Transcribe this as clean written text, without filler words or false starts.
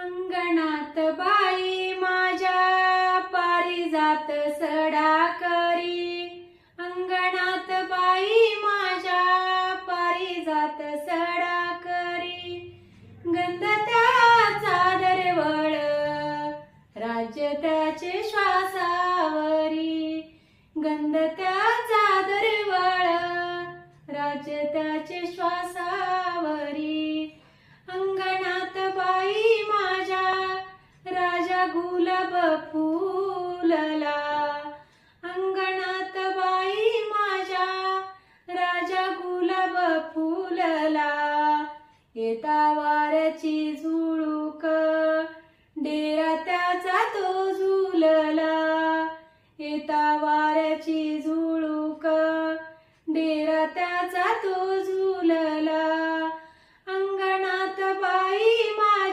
अंगणात बाई माझ्या पारिजात सडा करी, अंगणात बाई माझ्या पारिजात सडा करी. गंध त्याचा दरवळ राज्य त्याचे श्वासावरी, गंध त्याचा दरवळ राज्य त्याचे श्वासावरी. अंगणात बाई माझ्या राजा गुलाब फुलला, अंगणात बाई माझ्या राजा गुलाब फुलला. येता वाऱ्याची झुळूक डेरा त्याचा तो झुलला, येता